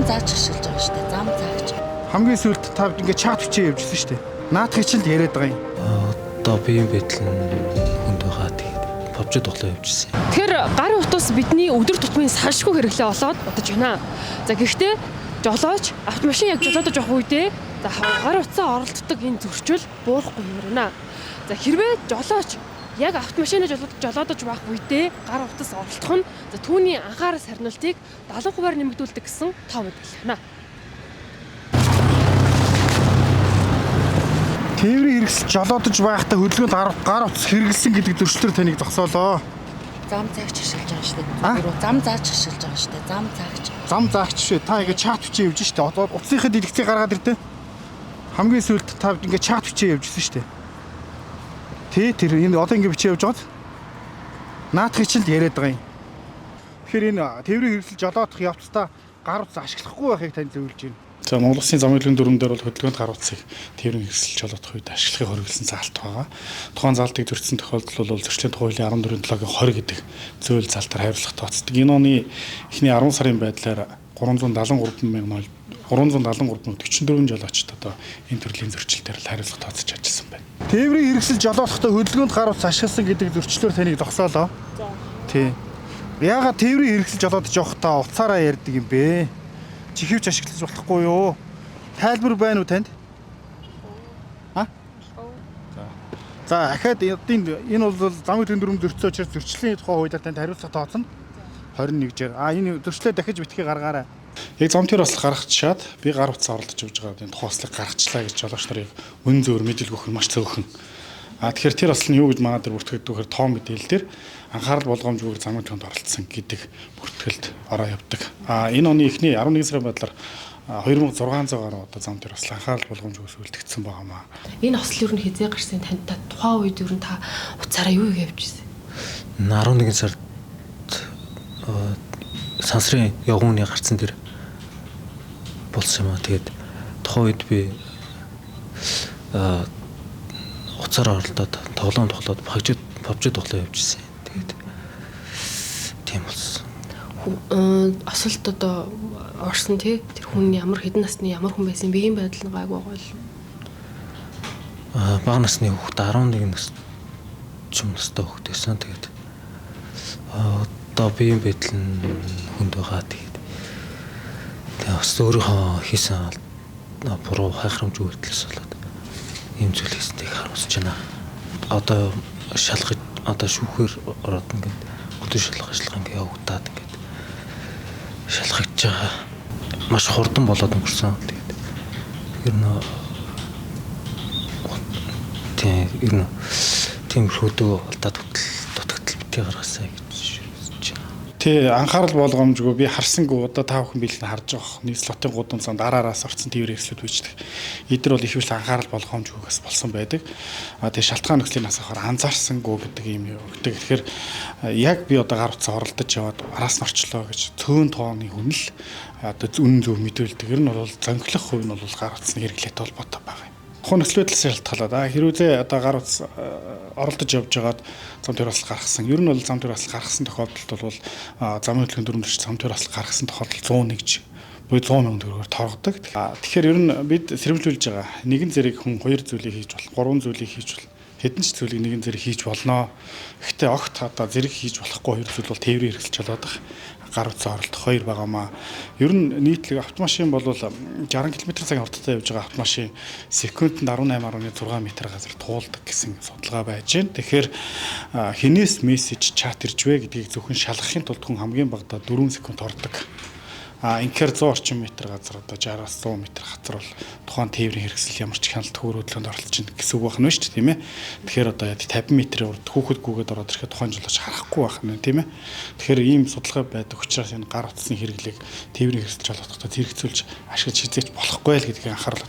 зааж ашиглаж байгаа шүү дээ. Зам заагч. Хамгийн сүүлд та ингээд чат бичээ явьжсэн шүү дээ. Наадах чинь л яриад байгаа юм. Одоо биеийн байдал нь хүнд байгаа. Тэгээд повжид тоглоо явьжсэн. Тэгэхээр гарын утас бидний өдөр тутмын салшгүй хэрэглээ болоод бодож байна. За гэхдээ жолооч автомашин яг жолоодож явах үедээ за гар утсаа оролддог энэ зөрчил буурахгүй юм байна. За хэрвээ жолооч яг автомашинаа жолоодож байх үедээ гар утас оролдох нь за түүний анхаарал сарниултыг 70%-аар нэмэгдүүлдэг гэсэн тоо мэдээлэл байна. Тээврийн хэрэгсэл жолоодож байхдаа хөдөлгөөнд гар утас хэрэгэлсэн гэдэг зөрчлөөр таныг зогсоолоо. Зам заагч ашиглаж байгаа шүү дээ. Зам зааж ашиглаж байгаа шүү дээ. Зам заагч. Зам заагч шүү. Та ингээд чат бичээ явж шүү дээ. Одоо утасынхаа дэлгэцийг гаргаад ирдэ. Хамгийн сүүлд та ингээд чат бичээ явжсэн шүү дээ. Тэр энэ одоо ингээд бичээ явж байгаад наадах чинь л яриад байгаа юм. Тэгэхээр энэ тээврийн хэрэгсэл жолоодох явцдаа гар утас ашиглахгүй байхыг тань зөвлөж байна. За Монгол Улсын замын хөдөлгөөний дүрмээр бол хөдөлгөөнд гар утсыг тээврийн хэрэгсэл жолоодох үед ашиглахыг хориглосон заалт байгаа. Тухайн заалтыг зөрчсөн тохиолдол бол зөрчлийн тухай хуулийн 14-7-гийн 20 гэдэг зөөл залтаар хариуцлага тооцдог. Энэ оны эхний 10 сарын байдлаар 373,044 жолоочд одоо энэ төрлийн зөрчилдөр л хариуцлага тооцож чадсан байна. Тээврийн хэрэгсэл жолоодохдоо хөдөлгөөнд гар утас ашигласан гэдэг зөрчлөөр таныг зогсоолоо. Тий. Яагаад тээврийн хэрэгсэл жолоодож явахдаа утсаараа ярьдаг юм бэ? Чихвч ашиглаж болохгүй юу? Тайлбар байна уу танд? За ахаад энэ бол замын хөдөлгөөний дүрм зөрчсөн учраас зөрчлийн тухай хуулиар танд хариуцлага тооцно. 21-ээр. Энэ зөрчлөө дахиж битгий гаргаарай. Яг зам төр бас гаргачаад би гар утас оролдож явж байгаа энэ тухайслыг гаргачлаа гэж жолооч нарыг үн зөөр мэдээлэл өгөх нь маш цөөхөн. Тэгэхээр тэр бас нь юу гэж манай дээр бүртгэдэг гэхээр тоо мэдээлэл дээр анхаарал болгоомжгүйгээр замын төнд оролцсон гэдэг бүртгэлд ороо явдаг. Энэ оны эхний 11 сарын байдлаар 2600 гаруй одоо зам дээр бас анхаарал болгоомжгүйс үлдэгдсэн байгаамаа. Энэ осол юу н хизээ гарсан танд та тухайн үед юу н та уцаараа юу явьжсэн? 11 сард сансрын явгууны гарцсан дээр болсон юм аа. Тэгээд тухайн үед би уцаараа оролдоод тоглоом тоглоод повжид тоглоо явьжсэн. Тэгээд тийм болсон. Осолд одоо орсон тий тэр хүн ямар хэдэн насны ямар хүн байсан биеийн байдал нь гайгүй гоё. Бага насны хүүхэд 11 нас чим настай хүүхэд байсан. Тэгээд одоо биеийн байдал нь хүнд байгаа. Тэгээд бас өөрийнхөө хийсэн буруу хайхрамжгүй үйлдэлээс болоод ийм зүйл хийснийг харуулж байна. Одоо шалгаж одоо шүүхээр ороод ингээд хөдөө шалгах ажиллагаа ингээд явагдаад ингээд шалгаж байгаа. Маш хурдан болоод өнгөрсөн. Тэгээд ер нь тийм хөдөө алдаад дутагдал битгий гаргасаа гэж үзэж байна. Тэ анхаарал болгоомжгүй би харсангүй одоо та бүхэн биелэн харж байгаа. Нэг слотын гудамж зам дараараас орсон тээврийн хэрэгслүүд бичдэг. Эдгээр бол их их анхаарал болгоомжгүйгээс болсон байдаг. Тэгээ шалтгаан нөхцөлийн нас ахаар анзаарсангүй гэдэг юм өгдөг. Тэгэхээр яг би одоо гар утсаа оролдож яваад араас нь орчлоо гэж цөөн тооны хүнэл одоо үнэн зөв мэдүүлдэг. Ер нь бол зөнгөлөх хувь нь бол гар утасны хэрэглээтэй холбоотой байгаа юм. Тухайн нөхцөл байдлаас шалтгаалаад хэрвээ одоо гар утас оролдож явж байгаад зам төр бас гаргасан. Ер нь бол зам төр бас гаргасан тохиолдолд бол замын хөдөлгөөний дүрмээр зам төр бас гаргасан тохиолдол 101 ч буюу 100 сая төгрөгөөр торгодог. Тэгэхээр ер нь бид сэрэмжлүүлж байгаа. Нэгэн зэрэг хүн хоёр зүйлийг хийж болох, гурван зүйлийг хийж болох. Хэдэн ч зүйлийг нэгэн зэрэг хийж болно. Гэхдээ огт одоо зэрэг хийж болохгүй хоёр зүйл бол тээврийн хэрэгсэл жолоодох, гар утсаа оролдох хоёр байгаамаа. Ер нь нийтлэг автомашин бол 60 км/цаг хурдтай явж байгаа автомашин секундэд 18.6 м газар туулдаг гэсэн судалгаа байж байна. Тэгэхээр хинээс мессеж чат ирж вэ гэдгийг зөвхөн шалгахын тулд хүн хамгийн багадаа 4 секунд ордог. Инхээр 100 орчим метр газар одоо 60-аас 100 м газар бол тухайн тээврийн хэрэгсэл ямар ч хяналт төгөр хөдөлгөөнд оролцож байна гэсэн үг байна шүү дээ, тийм ээ. Тэгэхээр одоо 50 м-ийн урд хүүхэд гүгээд ороод ирэхэд тухайн жолооч харахгүй байх нь, тийм ээ. Тэгэхээр ийм судалгаа байдаг учраас энэ гар утасны хэрэглээг тээврийн хэрэгсэл жолоодохдоо зэрэгцүүлж ашиглаж хизээч болохгүй л гэдгийг анхаарал